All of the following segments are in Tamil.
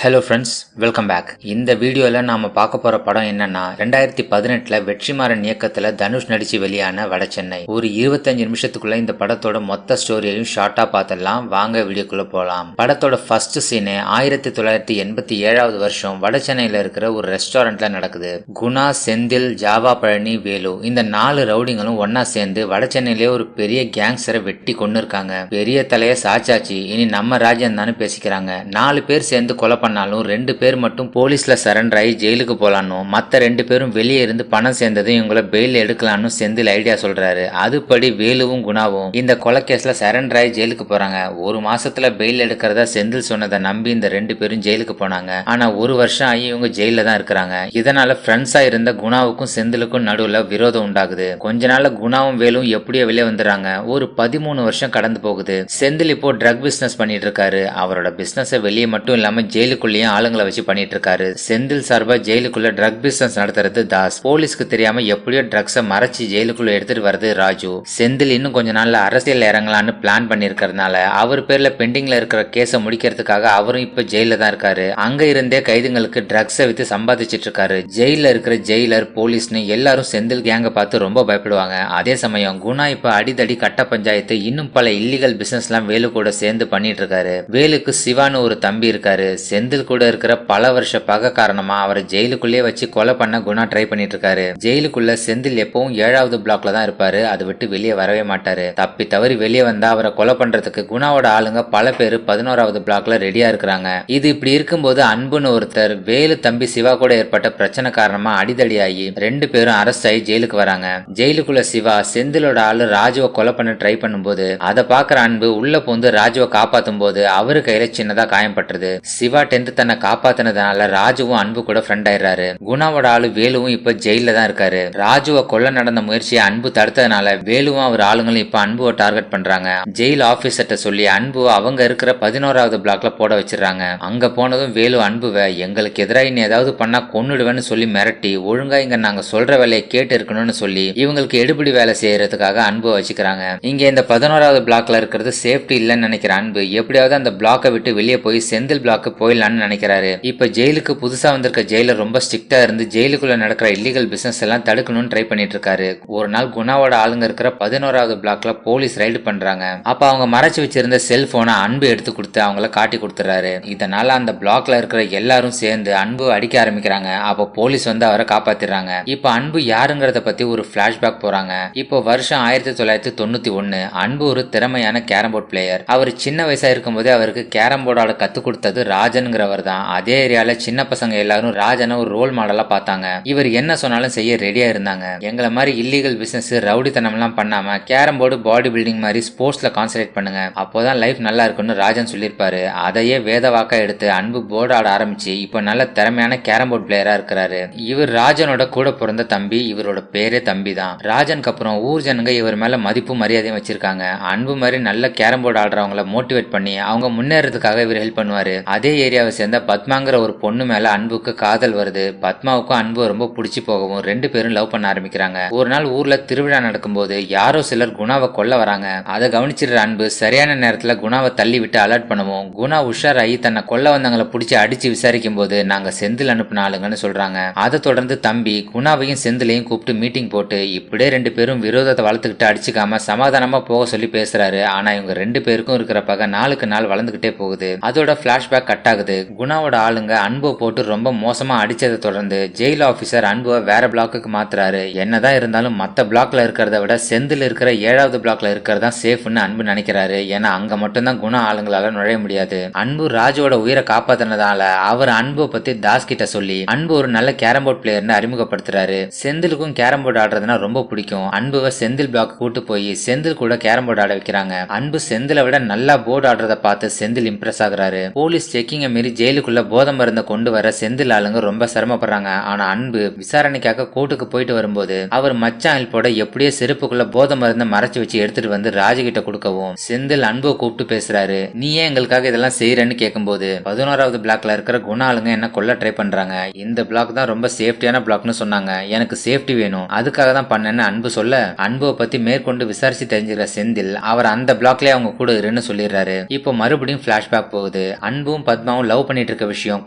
Hello friends, welcome back. இந்த வீடியோவில் நாம் பார்க்க போகிற படம் என்னன்னா 2018 வெற்றிமாறன் இயக்கத்தில் தனுஷ் நடித்து வெளியான வடசென்னை. ஒரு 25 நிமிஷத்துக்குள்ள இந்த படத்தோட மொத்த ஸ்டோரியையும் ஷார்ட்டாக பார்த்துடலாம். வாங்க வீடியோக்குள்ளே போகலாம். படத்தோட ஃபர்ஸ்ட் சீனு 1987 வருஷம் வடசென்னையில் இருக்கிற ஒரு ரெஸ்டாரண்ட்டில் நடக்குது. குணா, செந்தில், ஜாவா, பழனி, வேலு இந்த 4 ரவுடிங்களும் ஒன்னா சேர்ந்து வடசென்னையிலே ஒரு பெரிய கேங்ஸ்டரை வெட்டி கொண்டு இருக்காங்க. பெரிய தலையை சாச்சாச்சு, இனி நம்ம ராஜ்யம் தானே பேசிக்கிறாங்க. 4 பேர் சேர்ந்து கொலை பண்ணாலும் 2 பேர் மட்டும் போலீஸ்ல சரண்டர் ஆகி ஜெயிலுக்கு போலான்னு, மத்த 2 பேரும் வெளியே இருந்து பணம் சேர்ந்ததும் இவங்களை பெயில் எடுக்கலான்னு செந்தில் ஐடியா சொல்றாரு. அதுபடி வேலுவும் குணாவும் இந்த கொலை கேஸ்ல சரண்டர் ஆகி ஜெயிலுக்கு போறாங்க. ஒரு மாசத்துல பெயில் எடுக்கிறதா செந்தில் சொன்னதை நம்பி இந்த 2 பேரும் ஜெயிலுக்கு போனாங்க. ஆனா ஒரு வருஷம் ஆகி இவங்க ஜெயில தான் இருக்கிறாங்க. இதனால ஃப்ரெண்ட்ஸா இருந்த குணாவுக்கும் செந்திலுக்கும் நடுவுல விரோதம் உண்டாகுது. கொஞ்ச நாள்ல குணாவும் வேலும் எப்படியோ வெளியே வந்துடுறாங்க. ஒரு 13 வருஷம் கடந்து போகுது. செந்தில் இப்போ ட்ரக் பிசினஸ் பண்ணிட்டு இருக்காரு. அவரோட பிசினஸ் வெளியே மட்டும் இல்லாம ஜெயிலுக்குள்ளேயும் ஆளுங்களை வச்சு பண்ணிட்டு இருக்காரு. செந்தில் சார்பா ஜெயிலுக்குள்ள ட்ரக் பிசினஸ் நடத்துறது தாஸ். போலீஸ்க்கு தெரியாம எப்படியோ ட்ரக்ஸை மறைச்சு ஜெயிலுக்குள்ள எடுத்துட்டு வருது ராஜு. செந்தில் இன்னும் கொஞ்ச நாள்ல அரசியல் இறங்கலான்னு பிளான் பண்ணிருக்கிறதுனால அவர் பேர்ல பெண்டிங்ல இருக்கிற கேஸை முடிக்கிறதுக்காக அவரும் இப்ப ஜெயில தான் இருக்காரு. அங்க இருந்தே கைதுங்களுக்கு ட்ரக்ஸை வித்து சம்பாதிச்சிட்டு இருக்காரு. ஜெயில இருக்கிற ஜெயிலர், போலீஸ்னு எல்லாரும் செந்தில் கேங்க பார்த்து ரொம்ப பயப்படுவாங்க. அதே சமயம் குணா இப்ப அடிதடி கட்ட பஞ்சாயத்து இன்னும் பல இல்லீகல் பிசினஸ் எல்லாம் வேலு கூட சேர்ந்து பண்ணிட்டு இருக்காரு. வேலுக்கு சிவான்னு ஒரு தம்பி இருக்காரு. செந்தில் கூட இருக்கிற பல வருஷ பகை காரணமா அவரை ஜெயிலுக்குள்ளே வச்சு கொலை பண்ண குணா ட்ரை பண்ணிட்டு இருக்காரு. ஜெயிலுக்குள்ள செந்தில் எப்பவும் 7வது பிளாக்ல தான் இருப்பாரு. அதை விட்டு வெளியே வரவே மாட்டாரு. தப்பி தவறி வெளியே வந்தா அவரை கொலை பண்றதுக்கு குணாவோட ஆளுங்க பல பேர் 11வது பிளாக்ல ரெடியா இருக்கிறாங்க. இது இப்படி இருக்கும்போது அன்புன்னு ஒருத்தர் வேலு தம்பி சிவா கூட ஏற்பட்ட பிரச்சனை காரணமா அடிதடியாகி 2 பேரும் அரெஸ்ட் ஆகி ஜெயிலுக்கு வராங்க. ஜெயிலுக்குள்ள சிவா செந்திலோட ஆளு ராஜுவை கொலை பண்ண ட்ரை பண்ணும்போது அதை பாக்குற அன்பு உள்ள பூந்து ராஜுவை காப்பாத்தும் போது அவரு கையில சின்னதா காயம்பட்டுருது. சிவா தன்னை காப்பாத்தினதுனால ராஜுவும் அன்பு கூட ஃப்ரெண்ட் ஆயிடுறாரு. குணாவோட ஆளு வேலுவும் இப்ப ஜெயில தான் இருக்காரு. ராஜுவை கொல்ல நடந்த முயற்சியை அன்பு தடுத்ததுனால வேலுவும் அவர் ஆளுங்களும் இப்ப அன்புவை டார்கெட் பண்றாங்க. ஜெயில் ஆபீசர்ட்ட சொல்லி அன்பு அவங்க இருக்கிற 11வது பிளாக்ல போட வச்சிடறாங்க. அங்க போனதும் வேலு அன்புவை எங்களுக்கு எதிராக நீ ஏதாவது பண்ணா கொன்னுடுவேன்னு சொல்லி மிரட்டி ஒழுங்கா இங்க நாங்க சொல்ற வேலையை கேட்டு இருக்கணும்னு சொல்லி இவங்களுக்கு எடுபடி வேலை செய்யறதுக்காக அன்புவை வச்சுக்கிறாங்க. இங்க இந்த 11வது பிளாக்ல இருக்கிறது சேஃப்டி இல்லைன்னு நினைக்கிற அன்பு எப்படியாவது அந்த பிளாக்கை விட்டு வெளியே போய் செந்தில் பிளாக்கு போயிடலான்னு நினைக்கிறாரு. இப்ப ஜெயிலுக்கு புதுசா வந்திருக்க ஜெயிலர் ரொம்ப ஸ்ட்ரிக்டா இருந்து ஜெயிலுக்குள்ள நடக்கிற இல்லீகல் பிசினஸ் எல்லாம் தடுக்கணும்னு ட்ரை பண்ணிட்டு இருக்காரு. ஒரு நாள் குணாவோட ஆளுங்க இருக்கிற 11வது பிளாக்ல போலீஸ் ரைடு பண்றாங்க. அப்ப அவங்க மறைச்சு வச்சிருந்த செல்போனை அன்பு எடுத்து கொடுத்து அவங்கள காட்டி கொடுத்துறாரு. இதனால அந்த பிளாக்ல இருக்கிற எல்லாரும் சேர்ந்து அன்பு அடிக்க ஆரம்பிக்கிறாங்க. அப்ப போலீஸ் வந்து அவரை காப்பாத்திடுறாங்க. இப்ப அன்பு யாருங்கிறத பத்தி ஒரு பிளாஷ்பேக் போறாங்க. இப்போ வருஷம் 1991. அன்பு ஒரு திறமையான கேரம் போர்ட் பிளேயர். அவர் சின்ன வயசா இருக்கும் போதே அவருக்கு கேரம் போர்டால கத்து கொடுத்தது ராஜன்கிறவர் தான். அதே ஏரியால சின்ன பசங்க எல்லாரும் ராஜனை ஒரு ரோல் மாடலா பார்த்தாங்க. இவர் என்ன சொன்னாலும் செய்ய ரெடியா இருந்தாங்க. எங்களை மாதிரி இல்லீகல் பிசினஸ் ரவுடித்தனம் எல்லாம் பண்ணாம கேரம் போர்டு, பாடி பில்டிங் மாதிரி ஸ்போர்ட்ஸ்ல கான்சென்ட்ரேட் பண்ணுங்க, அப்போதான் லைஃப் நல்லா இருக்கும்னு ராஜன் சொல்லியிருப்பாரு. அதையே வேத வாக்கா எடுத்து அன்பு போர்டு ஆட ஆரம்பிச்சு இப்ப நல்ல திறமையான கேரம் போர்டு பிளேயரா இருக்கிறாரு. இவர் ராஜனோட கூட பிறந்த தம்பி. இவரோட பேரே தம்பி தான். ராஜனுக்கு அப்புறம் ஊர் ஜனங்க இவர் மேல மதிப்பு மரியாதையும் வச்சிருக்காங்க. அன்பு மாதிரி நல்ல கேரம் போர்டு ஆடுறவங்களை மோட்டிவேட் பண்ணி அவங்க முன்னேறதுக்காக இவர் ஹெல்ப் பண்ணுவாரு. அதே ஏரியாவை சேர்ந்த பத்மாங்கிற ஒரு பொண்ணு மேல அன்புக்கு காதல் வருது. பத்மாவுக்கும் அன்பு ரொம்ப பிடிச்சி போகவும் 2 பேரும் லவ் பண்ண ஆரம்பிக்கிறாங்க. ஒரு நாள் ஊர்ல திருவிழா நடக்கும்போது யாரோ சிலர் குணாவை கொல்ல வராங்க. அதை கவனிச்சிடுற அன்பு சரியான நேரத்துல குணாவை தள்ளி விட்டு அலர்ட் பண்ணுவோம். குணா உஷாராயி தன்னை கொல்ல வந்தவங்களை பிடிச்சி அடிச்சு விசாரிக்கும் போது நாங்க செந்தில் அனுப்பின ஆளுங்கன்னு சொல்றாங்க. அதை தொடர்ந்து தம்பி குணாவையும் செந்திலையும் கூப்பிட்டு மீட்டிங் போட்டு இப்படியே 2 பேரும் விரோதத்தை வளர்த்துக்கிட்டு அடிச்சுக்காம சமாதானமா போக சொல்லி பேசுறாரு. ஆனா இவங்க 2 பேருக்கும் இருக்கிற பகை நாளுக்கு நாள் வளர்ந்துகிட்டே போகுது. அதோட பிளாஷ்பேக் கட் ஆகுது. குணாவோட ஆளுங்க அன்புவை போட்டு ரொம்ப மோசமா அடிச்சதை தொடர்ந்து ஜெயில் ஆபீசர் அன்புவை வேற பிளாக்குக்கு மாத்துறாரு. என்னதான் இருந்தாலும் மத்த பிளாக்ல இருக்கிறத விட செந்தில் இருக்கிற 7வது பிளாக்ல இருக்கிறதா சேஃப்னு அன்பு நினைக்கிறாரு. ஏன்னா அங்க மட்டும்தான் குணா ஆளுங்களால நுழைய முடியாது. அன்பு ராஜுவோட உயிரை காப்பாத்தினதால அவர் அன்புவை பத்தி தாஸ் கிட்ட சொல்லி அன்பு ஒரு நல்ல கேரம் போர்ட் பிளேயர்னு அறிமுகப்படுத்துறாரு. செந்திலுக்கும் கேரம் போர்டு ஆடுறதுனா ரொம்ப பிடிக்கும். அன்புவை செந்தில் பிளாக் கூட்டு போய் செந்தில் கூட கேரம் போர்டு ஆட வைக்கிறாங்க. அன்பு செந்திலை விட நல்லா போர்டு ஆடுறத பார்த்து செந்தில் இம்ப்ரெஸ் ஆகுறாரு. போலீஸ் செக்கிங்க மீறி ஜெயிலுக்குள்ள போதை மருந்தை கொண்டு வர செந்தில் ஆளுங்க ரொம்ப சிரமப்படுறாங்க. ஆனா அன்பு விசாரணைக்காக கோர்ட்டுக்கு போயிட்டு வரும்போது அவர் மச்சான் ஹெல்ப்போட எப்படியே செருப்புக்குள்ள போதை மருந்தை மறைச்சு வச்சு எடுத்துட்டு வந்து ராஜு கிட்ட கொடுக்கவும் செந்தில் அன்புவை கூப்பிட்டு பேசுறாரு. நீ ஏன் எங்களுக்காக இதெல்லாம் செய்யறன்னு கேட்கும்போது 11வது பிளாக்ல இருக்கிற குண ஆளுங்க என்ன கொல்ல ட்ரை பண்றாங்க. இந்த பிளாக் தான் ரொம்ப சேஃப்டியான பிளாக்னு சொன்னாங்க. எனக்கு சேஃப்டி வேணும், அதுக்காக தான் பண்ணேன்னு அன்பு சொல்ல அன்புவை பத்தி மேற்கொண்டு விசாரிச்சு தெரிஞ்சுக்கிற செந்தில் அவர் அந்த பிளாக்லயே அவங்க கூட இருன்னு சொல்லிடுறாரு. இப்போ மறுபடியும் பிளாஷ்பேக் போகுது. அன்பும் பத்மாவும் லவ் பண்ணிட்டு இருக்க விஷயம்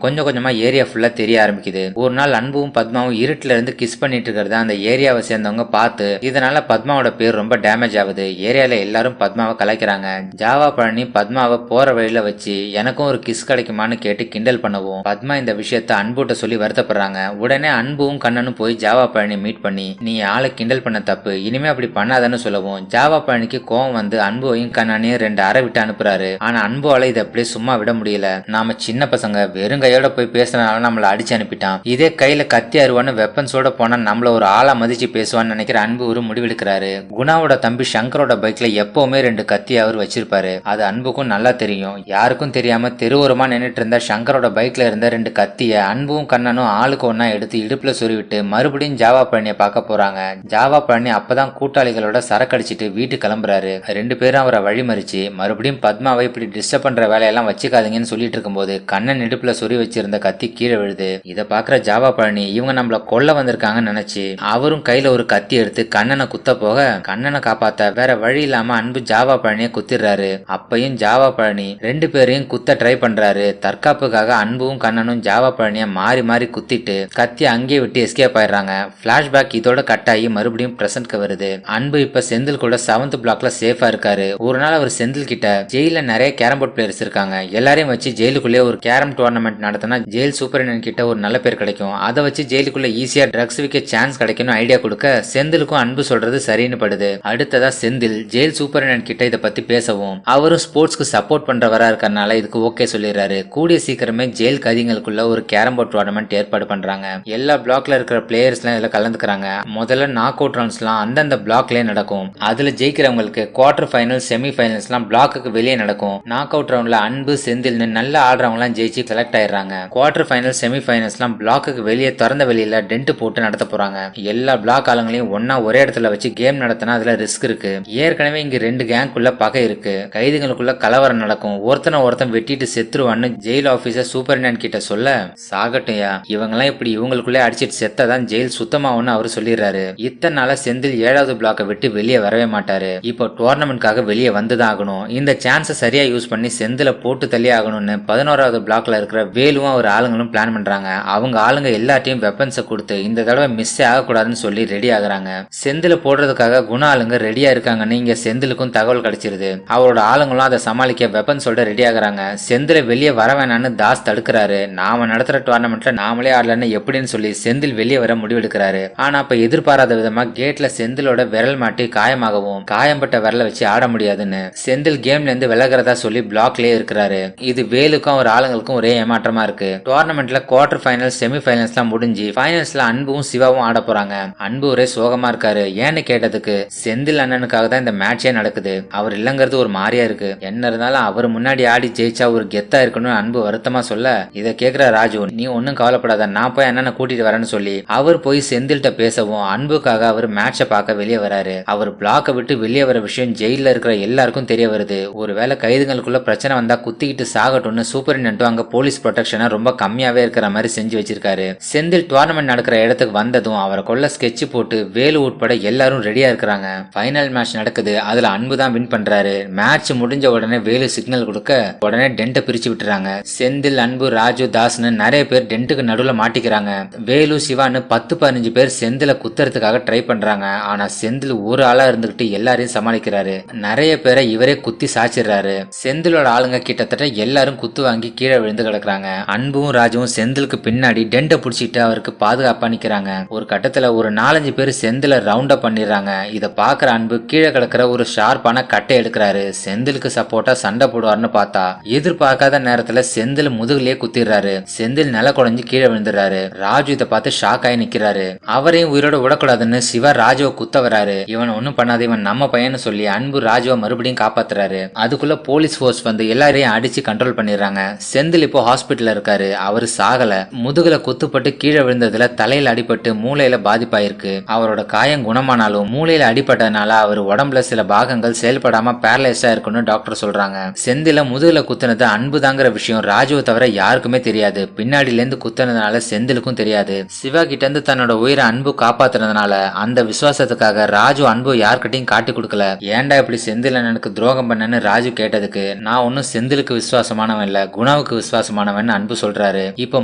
கொஞ்சம் கொஞ்சமா ஏரியா ஃபுல்லா தெரிய ஆரம்பிக்குது. ஒரு நாள் அன்பும் பத்மாவும் இருட்டுல இருந்து கிஸ் பண்ணிட்டு இருக்கிறத அந்த ஏரியாவை சேர்ந்தவங்க பார்த்து இதனால பத்மாவோட பேர் ரொம்ப டேமேஜ் ஆகுது. ஏரியால எல்லாரும் பத்மாவை கலாய்க்கிறாங்க. ஜாவா பழனி பத்மாவை போற வழியில வச்சு எனக்கும் ஒரு கிஸ் கிடைக்குமான்னு கேட்டு கிண்டல் பண்ணவும் பத்மா இந்த விஷயத்த அன்புட்ட சொல்லி வருத்தப்படுறாங்க. உடனே அன்பும் கண்ணனும் போய் ஜாவா பழனி மீட் பண்ணி நீ ஆளை கிண்டல் பண்ண தப்பு, இனிமே அப்படி பண்ணாதன்னு சொல்லவும் ஜாவா பழனிக்கு கோவம் வந்து அன்புவையும் கண்ணனையும் 2 அறை விட்டு அனுப்புறாரு. ஆனா அன்புவால இதை அப்படியே சும்மா விட முடியல. நாம சின்ன பசங்க வெறும் கையோட போய் பேசுறதுனால நம்மள அடிச்சு அனுப்பிட்டான், இதே கையில கத்தி அருவான்னு வெப்பன்ஸோட போனா நம்மள ஒரு ஆளா மதிச்சு பேசுவான்னு நினைக்கிற அன்பு ஒரு முடிவெடுக்கிறாரு. குணாவோட தம்பி சங்கரோட பைக்ல எப்பவுமே 2 கத்தி அவர் வச்சிருப்பாரு. அது அன்புக்கும் நல்லா தெரியும். யாருக்கும் தெரியாம தெருவோரமா நின்னுட்டு இருந்த சங்கரோட பைக்ல இருந்த 2 கத்திய அன்பும் கண்ணனும் ஆளுக்கு ஒன்னா எடுத்து இடுப்புல சொருவிட்டு மறுபடியும் ஜாவா பழனியை பார்க்க போறாங்க. ஜாவா பழனி அப்பதான் கூட்டாளிகளோட சரக்கடிச்சிட்டு வீட்டுக்கு கிளம்புறாரு. 2 பேரும் அவரை வழிமறிச்சு மறுபடியும் பத்மாவை இப்படி டிஸ்டர்ப் பண்ற வேலையெல்லாம் வச்சுக்காதீங்கன்னு சொல்லிட்டு இருக்கும்போது கண்ணன் இடுப்புல சொறி வச்சிருந்த கத்தி கீழே விழுது. இதை பாக்குற ஜாவா பழனி இவங்க நம்மள கொல்ல வந்திருக்காங்கன்னு நினைச்சு அவரும் கையில ஒரு கத்தி எடுத்து கண்ணனை குத்த போக கண்ணனை காப்பாத்த வேற வழி இல்லாம அன்பு ஜாவா பழனியை குத்திடுறாரு. அப்பையும் ஜாவா பழனி 2 பேரையும் குத்த ட்ரை பண்றாரு. தற்காப்புக்காக அன்பும் கண்ணனும் ஜாவா பழனிய மாறி மாறி குத்திட்டு கத்தி அங்கேயே விட்டு எஸ்கேப் ஆயிடுறாங்க. பிளாஷ்பேக் இதோட கட் ஆகி மறுபடியும் பிரசன்ட்க்கு வருது. அன்பு இப்ப செந்தில் கூட 7th பிளாக்ல சேஃபா இருக்காரு. ஒரு நாள் அவர் செந்தில் கிட்ட ஜெயில நிறைய கேரம் போர்ட் பிளேயர்ஸ் இருக்காங்க, எல்லாரையும் வச்சு ஜெயிலுக்குள்ளே ஒரு கேரம் டோர்னமெண்ட் நடத்தினா ஜெயில் சூப்பரிண்டன் கிட்ட ஒரு நல்ல பேர் கிடைக்கும், அதை வச்சு ஜெயிலுக்குள்ள ஈஸியா ட்ரக்ஸ் விற்க சான்ஸ் கிடைக்கும்னு ஐடியா கொடுக்க செந்திலுக்கும் அன்பு சொல்றது சரின்னு படுது. அடுத்ததா செந்தில் ஜெயில் சூப்பரிண்டன் கிட்ட இதை பத்தி பேசவும் அவரும் ஸ்போர்ட்ஸ்க்கு சப்போர்ட் பண்றவரா இருக்கறனால இதுக்கு ஓகே சொல்லிடுறாரு. கூடிய சீக்கிரமே ஜெயில் கைதிகளுக்குள்ள ஒரு கேரம் போர்ட் டோர்னமெண்ட் ஏற்பாடு பண்றாங்க. எல்லா பிளாக்ல இருக்கிற பிளேயர்ஸ் எல்லாம் இதுல கலந்துக்கிறாங்க. முதல்ல நாக் அவுட் ரவுண்ட்ஸ் எல்லாம் அந்தந்த பிளாக்லயே நடக்கும். அதுல ஜெயிக்கிறவங்களுக்கு குவார்டர் ஃபைனல் செமி ஃபைனல்ஸ் எல்லாம் பிளாக்கு வெளியே நடக்கும். நாக் அவுட் ரவுண்ட்ல அன்பு செந்தில்னு நல்ல ஆடுறவங்க எல்லாம் ஜெயிச்சு செலக்ட் ஆயிடுறாங்க. குவார்டர் ஃபைனல் செமி ஃபைனல்ஸ் எல்லாம் பிளாக்கு வெளியே திறந்த வெளியில டென்ட் போட்டு நடத்த போறாங்க. எல்லா பிளாக் ஆளுங்களையும் ஒன்னா ஒரே இடத்துல வச்சு கேம் நடத்தினா அதுல ரிஸ்க் இருக்கு. ஏற்கனவே இங்க 2 கேங்குள்ள பகை இருக்கு. கைதிகளுக்குள்ள கலவரம் நடக்கும். ஒருத்தன் வெட்டிட்டு செத்துருவான்னு ஜெயில் ஆபீசர் சூப்பரிண்டன் கிட்ட சொல்ல சாகட்டையா இவங்கெல்லாம் இப்படி இவங்களுக்குள்ளே அடிச்சிட்டு செத்தாதான் ஜெயில் சுத்தமாகும்னு அவரு சொல்லிடுறாரு. இத்தனை நாள செந்தில் 7வது பிளாக்கை விட்டு வெளியே வரவே மாட்டாரு. இப்போ டோர்னமெண்ட்காக வெளியே வந்துதான் ஆகணும். இந்த சான்ஸை சரியா யூஸ் பண்ணி செந்தில போட்டு தள்ளி ஆகணும்னு 11வது பிளாக்ல இருக்கிற வேலுவும் அவர் ஆளுங்களும் பிளான் பண்றாங்க. அவங்க ஆளுங்க எல்லாத்தையும் வெப்பன்ஸை கொடுத்து இந்த தடவை மிஸ் ஆகக்கூடாதுன்னு சொல்லி ரெடி ஆகுறாங்க. செந்தில போடுறதுக்காக குண ஆளுங்க ரெடியா இருக்காங்கன்னு இங்க செந்திலுக்கும் தகவல் கிடைச்சிருது. அவரோட ஆளுங்களும் அதை சமாளிக்க வெப்பன்ஸோட ரெடி ஆகுறாங்க. செந்தில வெளியே வர வேணான்னு தாஸ் தடுக்கிறாரு. நாம நடத்துற டோர்னமெண்ட்ல நாமளே ஆடலன்னு எப்படின்னு சொல்லி செந்தில் வெளியே வர முடிவெடுக்கிறாரு. ஆனா அப்ப எதிர்பாராத விதமா கேட்ல செந்திலோட விரல் மாட்டி காயமாகவும் காயம்பட்ட விரலை வச்சு ஆட முடியாதுன்னு செந்தில் கேம்ல இருந்து விலகிறதா சொல்லி பிளாக்லயே இருக்கிறாரு. இது வேலுக்கும் ஒரு ஆளுங்களுக்கும் ஒரே ஏமாற்றமா இருக்கு. டோர்னமெண்ட்ல குவார்டர் ஃபைனல் செமி ஃபைனல்ஸ் எல்லாம் முடிஞ்சு ஃபைனல்ஸ்ல அன்பும் சிவாவும் ஆட போறாங்க. அன்பு ஒரே சோகமா இருக்காரு. ஏன்னு கேட்டதுக்கு செந்தில் அண்ணனுக்காக தான் இந்த மேட்சே நடக்குது, அவர் இல்லங்கிறது ஒரு மாறியா இருக்கு, என்ன இருந்தாலும் அவர் முன்னாடி ஆடி ஜெயிச்சா ஒரு கெத்தா இருக்கணும்னு அன்பு வருத்தமா சொல்ல இதை கேக்குற ராஜு நீ ஒன்னும் கவலைப்படாத நான் போய் அண்ணனை கூட்டிட்டு வரேன்னு சொல்லி அவர் போய் செந்தில்கிட்ட பேசவும் அன்புக்காக அவர் மேட்சை பார்க்க வெளியே வராரு. அவர் பிளாக்கை விட்டு வெளியே வர விஷயம் ஜெயில இருக்கிற எல்லாருக்கும் தெரிய வருது. ஒருவேளை கைதுகளுக்குள்ள பிரச்சனை வந்தா குத்திக்கிட்டு சாகட்டும்னு சூப்பரிண்டன்ட்டும் அங்க போலீஸ் ப்ரொடெக்ஷனை ரொம்ப கம்மியாவே இருக்கிற மாதிரி செஞ்சு வச்சிருக்காரு. செந்தில் டோர்னமெண்ட் நடக்கிற இடத்துக்கு வந்ததும் அவரை கொள்ள ஸ்கெட்ச் போட்டு வேலு உட்பட எல்லாரும் ரெடியா இருக்கிறாங்க. ஃபைனல் மேட்ச் நடக்குது. அதுல அன்பு தான் வின் பண்றாரு. மேட்ச் முடிஞ்ச உடனே வேலு சிக்னல் கொடுக்க உடனே டென்ட்டை பிரிச்சு விட்டுறாங்க. செந்தில் அன்பு ராஜு தாஸ்னு நிறைய பேர் டென்ட்டுக்கு நடுவுல மாட்டிக்கிறாங்க. வேலு சிவான்னு 10-15 பேர் செந்தில குத்துறதுக்காக ட்ரை பண்றாங்க. ஆனா செந்தில் ஒரு ஆளா இருந்துகிட்டு எல்லாரையும் சமாளிக்கிறாரு. நிறைய பேரை இவரே குத்தி சாச்சிடுறாரு. செந்திலோட ஆளுங்க கிட்டத்தட்ட எல்லாரும் குத்து வாங்கி கீழே விழுந்து கிடக்குறாங்க. அன்பும் ராஜுவும் செந்திலுக்கு பின்னாடி டென்ட்டை பிடிச்சிட்டு அவருக்கு பாதுகாப்பா நிக்கிறாங்க. ஒரு கட்டத்துல ஒரு 4-5 பேர் செந்தில ரவுண்ட் அப் பண்ணிடுறாங்க. இத பாக்குற அன்பு கீழே கிடக்கிற ஒரு ஷார்ப்பான கட்டை எடுக்கிறாரு. செந்திலுக்கு சப்போர்ட்டா சண்டை போடுவார்னு பார்த்தா எதிர்பார்க்காத நேரத்துல செந்தில் முதுகுலயே குத்திடுறாரு. செந்தில் நில குழஞ்சு கீழே விழுந்துறாரு. ராஜு இதை பார்த்து ஷாக் ஆகி நிக்கிறாரு. அவரையும் உயிரோட விடக்கூடாதுன்னு சிவா ராஜுவை குத்த வராரு. இவன் ஒன்னும் பண்ணாத, இவன் நம்ம பையன்னு சொல்லி அன்பு ராஜுவை மறுபடியும் காப்பாத்துறாரு. அதுக்குள்ள போலீஸ் போர்ஸ் வந்து எல்லாரையும் அடிச்சு கண்ட்ரோல் பண்ணிடுறாங்க. செந்தில் இப்போ ஹாஸ்பிட்டல்ல இருக்காரு. அவரு சாகல. முதுகுல குத்துப்பட்டு கீழே விழுந்ததுல தலையில அடிபட்டு மூளையில பாதிப்பாயிருக்கு. அவரோட காயம் குணமானாலும் மூளையில அடிபட்டதுனால அவர் உடம்புல சில பாகங்கள் செயல்படாம பேரலைஸா இருக்குன்னு டாக்டர் சொல்றாங்க. செந்தில முதுகுல குத்துனது அன்புதாங்கிற விஷயம் ராஜுவை தவிர யாருக்குமே தெரியாது. பின்னாடில இருந்து குத்துனதுனால செந்திலுக்கும் தெரியாது. சிவா கிட்ட இருந்து தன்னோட உயிரை அன்பு காப்பாத்துறதுனால அந்த விசுவாசத்துக்காக ராஜு அன்பு யார்கிட்டையும் காட்டி கொடுக்கல. ஏன்டா இப்படி செந்தில் எனக்கு துரோகம் பண்ணன்னு ராஜு கேட்டதுக்கு நான் ஒன்னும் செந்திலுக்கு விசுவாசமானவன் இல்ல, குணா குணாவுக்கு விசுவாசமானவன் அன்பு சொல்றாரு. இப்போ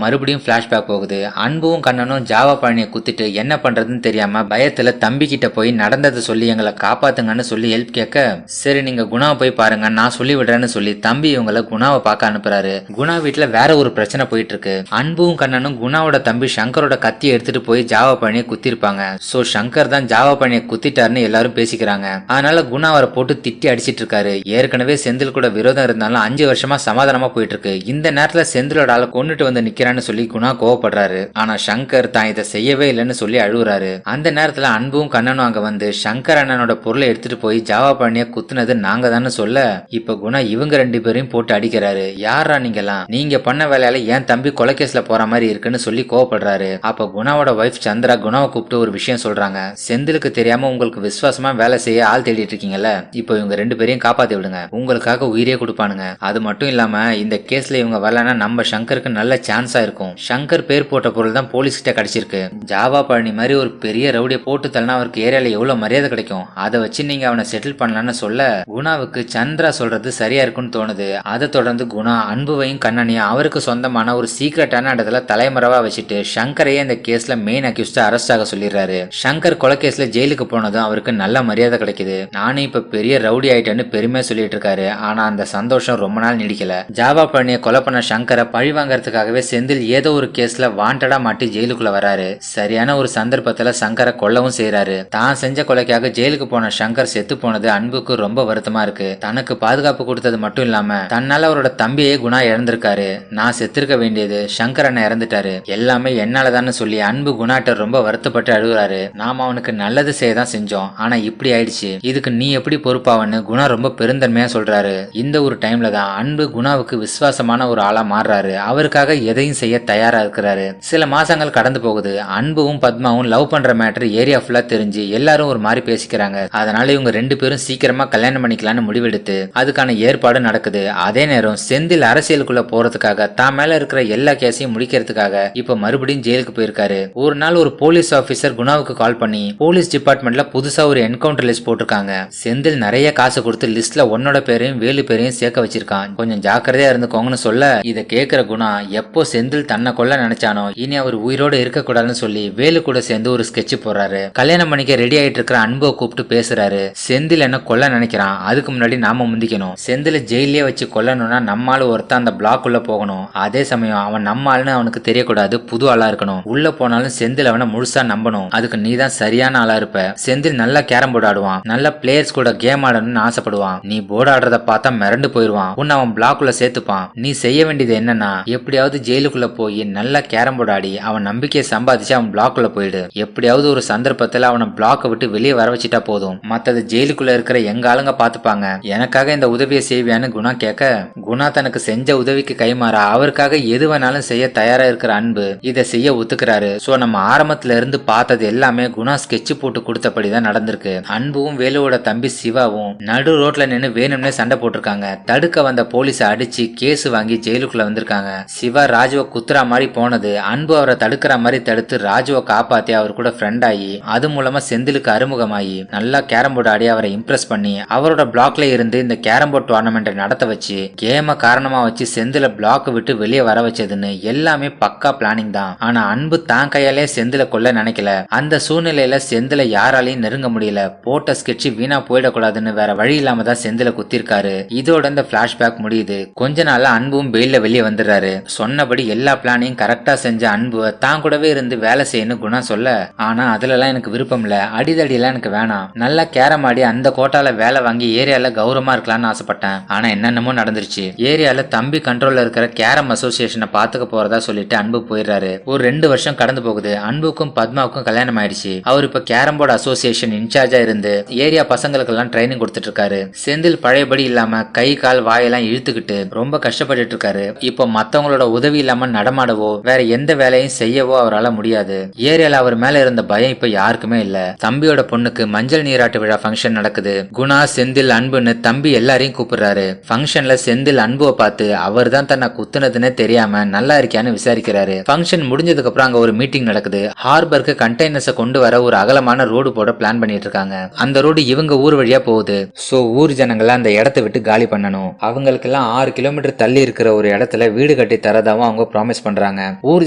மறுபடியும் பிளாஷ்பேக் போகுது. அன்பும் கண்ணனும் ஜாவா பழனியை குத்திட்டு என்ன பண்றதுன்னு தெரியாம பயத்துல தம்பி கிட்ட போய் நடந்ததை சொல்லி எங்களை காப்பாத்துங்கன்னு சொல்லி ஹெல்ப் கேட்க, சரி நீங்க குணாவை போய் பாருங்க நான் சொல்லி விடுறேன்னு சொல்லி தம்பி இவங்களை குணாவை பார்க்க அனுப்புறாரு. குணா வீட்டுல வேற ஒரு பிரச்சனை போயிட்டு இருக்கு. அன்பும் கண்ணனும் குணாவோட தம்பி சங்கரோட கத்தியை எடுத்துட்டு போய் ஜாவா பழனியை குத்திருப்பாங்க. சோ சங்கர் தான் ஜாவா பழனியை குத்திட்டாருன்னு எல்லாரும் பேசிக்கிறாங்க. அதனால குணா அவரை போட்டு திட்டி அடிச்சிட்டு இருக்காரு. ஏற்கனவே செந்தில் கூட விரோதம் இருந்தாலும் 5 வருஷமா சமாதானமா போயிட்டு இருக்கு. இந்த நேரத்துல செந்திலோட ஆளை கொண்டுட்டு வந்து நிக்கிறான்னு சொல்லி குணா கோவப்படுறாரு. ஆனா சங்கர் தான் இதை செய்யவே இல்லைன்னு சொல்லி அழுகுறாரு. அந்த நேரத்துல அன்பும் கண்ணனும் அங்க வந்து சங்கர் அண்ணனோட பொருளை எடுத்துட்டு போய் ஜாவா பழனியை குத்துனது நாங்க தானே சொல்ல, இப்ப குணா இவங்க 2 பேரையும் போட்டு அடிக்கிறாரு. யாரா நீங்கலாம், நீங்க பண்ண வேலையால ஏன் தம்பி கொலைகேஸ்ல போற மாதிரி இருக்குன்னு சொல்லி கோவப்படுறாரு. அப்ப குணாவோட வைஃப் சந்திரா குணாவை கூப்பிட்டு ஒரு விஷயம் சொல்றாங்க. செந்திலுக்கு தெரியாம உங்களுக்கு விசுவாசமா வேலை செய்ய ஆள் தேடிட்டு இருக்கீங்கல்ல, இப்போ இவங்க 2 பேரையும் காப்பாத்தி விடுங்க, உங்களுக்காக உயிரே கொடுப்பானுங்க. அது மட்டும் இல்லாம இந்த கேஸ்ல இவங்க வரலன்னா நம்ம சங்கருக்கு நல்ல சான்ஸா இருக்கும். சங்கர் பேர் போட்ட பொருள் தான் போலீஸ் கிட்ட கிடைச்சிருக்கு. ஜாவா பழனி மாதிரி ஒரு பெரிய ரவுடியை போட்டு தள்ளனா அவருக்கு ஏரியால எவ்வளவு மரியாதை கிடைக்கும், அதை வச்சு நீங்க அவனை செட்டில் பண்ணலான்னு சொல்ல குணாவுக்கு சந்திரா சொல்றது சரியா இருக்குன்னு தோணுது. அதை தொடர்ந்து குணா அன்புவையும் கண்ணனையும் அவருக்கு சொந்தமான ஒரு சீக்ரெட்டான இடத்துல தலைமறைவா வச்சுட்டு சங்கரையே இந்த கேஸ்ல மெயின் அக்யூஸ்ட் அரெஸ்ட் ஆக சொல்லிடுறாரு. சங்கர் கொலை கேஸ்ல ஜெயிலுக்கு போனதும் அவருக்கு நல்ல மரியாதை கிடைக்குது. நானும் இப்ப பெரிய ரவுடி ஆயிட்டேன்னு பெருமையா சொல்லிட்டு இருக்காரு. ஆனா அந்த சந்தோஷம் ரொம்ப நாள் நீடிக்கல. ஜாவா பழனியை கொலை பண்ண சங்கரை பழி வாங்கறதுக்காகவே செந்தில் ஏதோ ஒரு கேஸ்ல வாண்டடா மாட்டி ஜெயிலுக்குள்ள வராரு. சரியான ஒரு சந்தர்ப்பத்துல சங்கரை கொல்லவும் செய்யறாரு. தான் செஞ்ச கொலைக்காக ஜெயிலுக்கு போன சங்கர் செத்து போனது அன்புக்கு ரொம்ப வருத்தமா இருக்கு. தனக்கு பாதுகாப்பு கொடுத்தது மட்டும் இல்லாம தன்னால அவரோட தம்பியே குணா இறந்திருக்காரு. நான் செத்திருக்க வேண்டியது, சங்கர் அண்ணன் இறந்துட்டாரு, எல்லாமே என்னாலதான்னு சொல்லி அன்பு குணாட்ட ரொம்ப வருத்தப்பட்டு அழுகுறாரு. நாம அவனுக்கு நல்லது செய்யதான் செஞ்சோம், ஆனா இப்படி ஆயிடுச்சு, இதுக்கு நீ எப்படி பொறுப்பாவன்னு குணா ரொம்ப பெருந்தன்மையா சொல்றாரு. இந்த ஒரு டைம்ல தான் அன்பு குணாவுக்கு விசுவாசமான ஒரு ஆளா மாறுறாரு. அவருக்காக எதையும் செய்ய தயாரா இருக்கிறாரு. சில மாசங்கள் கடந்து போகுது. அன்பும் பத்மாவும் லவ் பண்ற மேட்டர் ஏரியா ஃபுல்லா தெரிஞ்சு எல்லாரும் ஒரு மாதிரி பேசிக்கிறாங்க. அதனால இவங்க 2 பேரும் சீக்கிரமா கல்யாணம் பண்ணிக்கலாம்னு முடிவெடுத்து அதுக்கான ஏற்பாடு நடக்குது. அதே நேரம் செந்தில் அரசியலுக்குள்ள போறதுக்காக தான் மேல இருக்கிற எல்லா கேஸையும் முடிக்கிறதுக்காக இப்ப மறுபடியும் ஜெயிலுக்கு போயிருக்காரு. ஒரு நாள் ஒரு போலீஸ் ஆபீசர் குணாவுக்கு கால் பண்ணி போலீஸ் டிபார்ட்மெண்ட்ல புதுசா ஒரு என்கவுண்டர் லிஸ்ட் போட்டிருக்காங்க. செந்தில் நிறைய காசு கொடுத்து லிஸ்ட்ல உன்னோட பேரையும் வேலு பேரையும் சேர்க்க வச்சிருக்கான், கொஞ்சம் ஜாக்கிரதையா இருந்துக்கோங்கன்னு சொல்ல இதை கேட்கிற குணா எப்போ செந்தில் தன்னை கொல்ல நினைச்சானோ இனி அவர் உயிரோட இருக்க கூடாதுன்னு சொல்லி வேலு கூட சேர்ந்து ஒரு ஸ்கெட்ச் போடுறாரு. கல்யாணம் பண்ணிக்க ரெடி ஆயிட்டு இருக்கிற அன்பை கூப்பிட்டு பேசுறாரு. செந்தில் என்ன கொல்ல நினைக்கிறான், அதுக்கு முன்னாடி நாம முந்திக்கணும். செந்தில ஜெயிலே வச்சு கொல்லணும்னா நம்மால ஒருத்தன் அந்த பிளாக் உள்ள போகணும். அதே சமயம் அவன் நம்ம ஆளுன்னு அவனுக்கு தெரியக்கூடாது, புது ஆளா இருக்கணும். உள்ள போனாலும் செந்தில் அவனை முழுசா நம்பணும். அதுக்கு நீ தான் சரியான ஆளா இருப்ப. செந்தில் நல்லா கேரம் போர்டு ஆடுவான், நல்ல பிளேயர்ஸ் கூட கேம் ஆடணும்னு ஆசைப்படுவான். நீ போர்டு ஆடுறத பார்த்தா மிரண்டு போயிடுவான், உன்னை அவன் பிளாக் உள்ள சேர்த்துப்பான். நீ செய்ய வேண்டியது என்னன்னா எப்படியாவது ஜெயிலுக்குள்ள போய் நல்லா கேரம் போர்டு ஆடி அவன் நம்பிக்கையை சம்பாதிச்சு அவன் பிளாக் உள்ள போயிடு. எப்படியாவது ஒரு சந்தர்ப்பத்துல அவனை பிளாக்கை விட்டு வெளியே வர வச்சுட்டா போதும், மத்தது ஜெயிலுக்குள்ள இருக்கிற எங்க ஆளுங்க பாத்துப்பாங்க. எனக்காக இந்த உதவியை செய்வியான்னு குணா கேட்க குணா தனக்கு செஞ்ச உதவிக்கு கைமாறா அவருக்காக எது வேணாலும் செய்ய தயாரா இருக்கிற அன்பு இதை செய்ய ஒத்துக்கிறாரு. சோ நம்ம ஆரம்பத்துல இருந்து பார்த்தது எல்லாமே குணா ஸ்கெட்ச் போட்டு கொடுத்தபடிதான் நடந்திருக்கு. அன்பும் வேலுவோட தம்பி சிவாவும் நடு ரோட்ல நின்று வேணும்னே சண்டை போட்டிருக்காங்க. தடுக்க வந்த போலீஸை அடிச்சு கேஸ் வாங்கி ஜெயிலுக்குள்ள வந்திருக்காங்க. சிவா ராஜுவை குத்துறா மாதிரி போனது அன்பு அவரை தடுக்கிற மாதிரி தடுத்து ராஜுவை காப்பாத்தி அவர் கூட ஃப்ரெண்ட் ஆகி அது மூலமா செந்திலுக்கு அறிமுகமாகி நல்லா கேரம் போர்டு ஆடி அவரை இம்ப்ரெஸ் பண்ணி அவரோட பிளாக்ல இருந்து இந்த கேரம் போர்டு டோர்னமெண்ட் நடத்த வச்சு கேம காரணமா வச்சு செந்தில பிளாக் விட்டு வெளியே வர வச்சதுன்னு எல்லாமே பக்கா பிளானிங் தான். ஆனா அன்பு தான் கையாலே செந்தில கொல்ல நினைக்கல. அந்த சூழ்நிலையில செந்தில யாராலையும் நெருங்க முடியல. போட்ட ஸ்கெட்ச் வீணா போயிடக்கூடாதுன்னு வேற வழி இல்லாம தான் செந்தில குத்திருக்காரு. இதோட இந்த பிளாஷ்பேக் முடியுது. கொஞ்ச நாள்ல அன்பும் பெயில வெளியே வந்துடுறாரு. சொன்னபடி எல்லா பிளானையும் கரெக்டா செஞ்ச அன்பு தான் கூடவே இருந்து வேலை செய்யணும் குணா சொல்ல, ஆனா அதுல எல்லாம் எனக்கு விருப்பம் இல்ல, அடிதடி எல்லாம் எனக்கு வேணாம், நல்லா கேரம் ஆடி அந்த கோட்டால வேலை வாங்கி ஏரியால கௌரவமா இருக்கலாம்னு ஆசைப்பட்டேன். ஆனா என்னென்னமோ நடந்துருச்சு. ஏரியால தம்பி கண்ட்ரோல்ல இருக்கிற கேரம் அசோசியேஷனை பாத்துக்க போறதா சொல்லிட்டு அன்பு போயிடுறாரு. ஒரு 2 வருஷம் கடந்து போகுது. அன்புக்கும் பத்மாவுக்கும் கல்யாணம் ஆயிடுச்சு. அவர் இப்ப கேரம் போர்டு அசோசியேஷன் இன்சார்ஜா இருந்து ஏரியா பசங்களுக்கு எல்லாம் ட்ரைனிங் கொடுத்துட்டு இருக்காரு. செந்தில் பழையபடி இல்லாம கை கால் வாயெல்லாம் இழுத்துக்கிட்டு ரொம்ப கஷ்டப்பட்டு இருக்காரு. இப்போ மத்தவங்களோட உதவி இல்லாம நடமாடவோ வேற எந்த வேலையும் செய்யவோ அவரால் முடியாது. ஏரியால அவர் மேல இருந்த பயம் இப்ப யாருக்குமே இல்ல. தம்பியோட பொண்ணுக்கு மஞ்சள் நீராட்டு விழா ஃபங்க்ஷன் நடக்குது. குணா செந்தில் அன்புன்னு தம்பி எல்லாரையும் கூப்பிடுறாரு. ஃபங்க்ஷன்ல செந்தில் அன்புவை பார்த்து அவர் தான் தன்னை குத்துனதுன்னு தெரியாம நல்லா இருக்கியான்னு விசாரிக்கிறாரு. ஃபங்க்ஷன் முடிஞ்சதுக்கு அப்புறம் அங்க ஒரு மீட்டிங் நடக்குது. ஹார்பருக்கு கண்டெய்னர்ஸை கொண்டு வர ஒரு அகலமான ரோடு போட பிளான் பண்ணிட்டு இருக்காங்க. அந்த ரோடு இவங்க ஊர் வழியா போகுது. சோ ஊர் ஜனங்களை அந்த இடத்தை விட்டு காலி பண்ணணும். அவங்களுக்கு எல்லாம் 6 கிலோமீட்டர் தள்ளி தள்ளி இருக்கிற ஒரு இடத்துல வீடு கட்டி தரதாவும் அவங்க ப்ராமிஸ் பண்றாங்க. ஊர்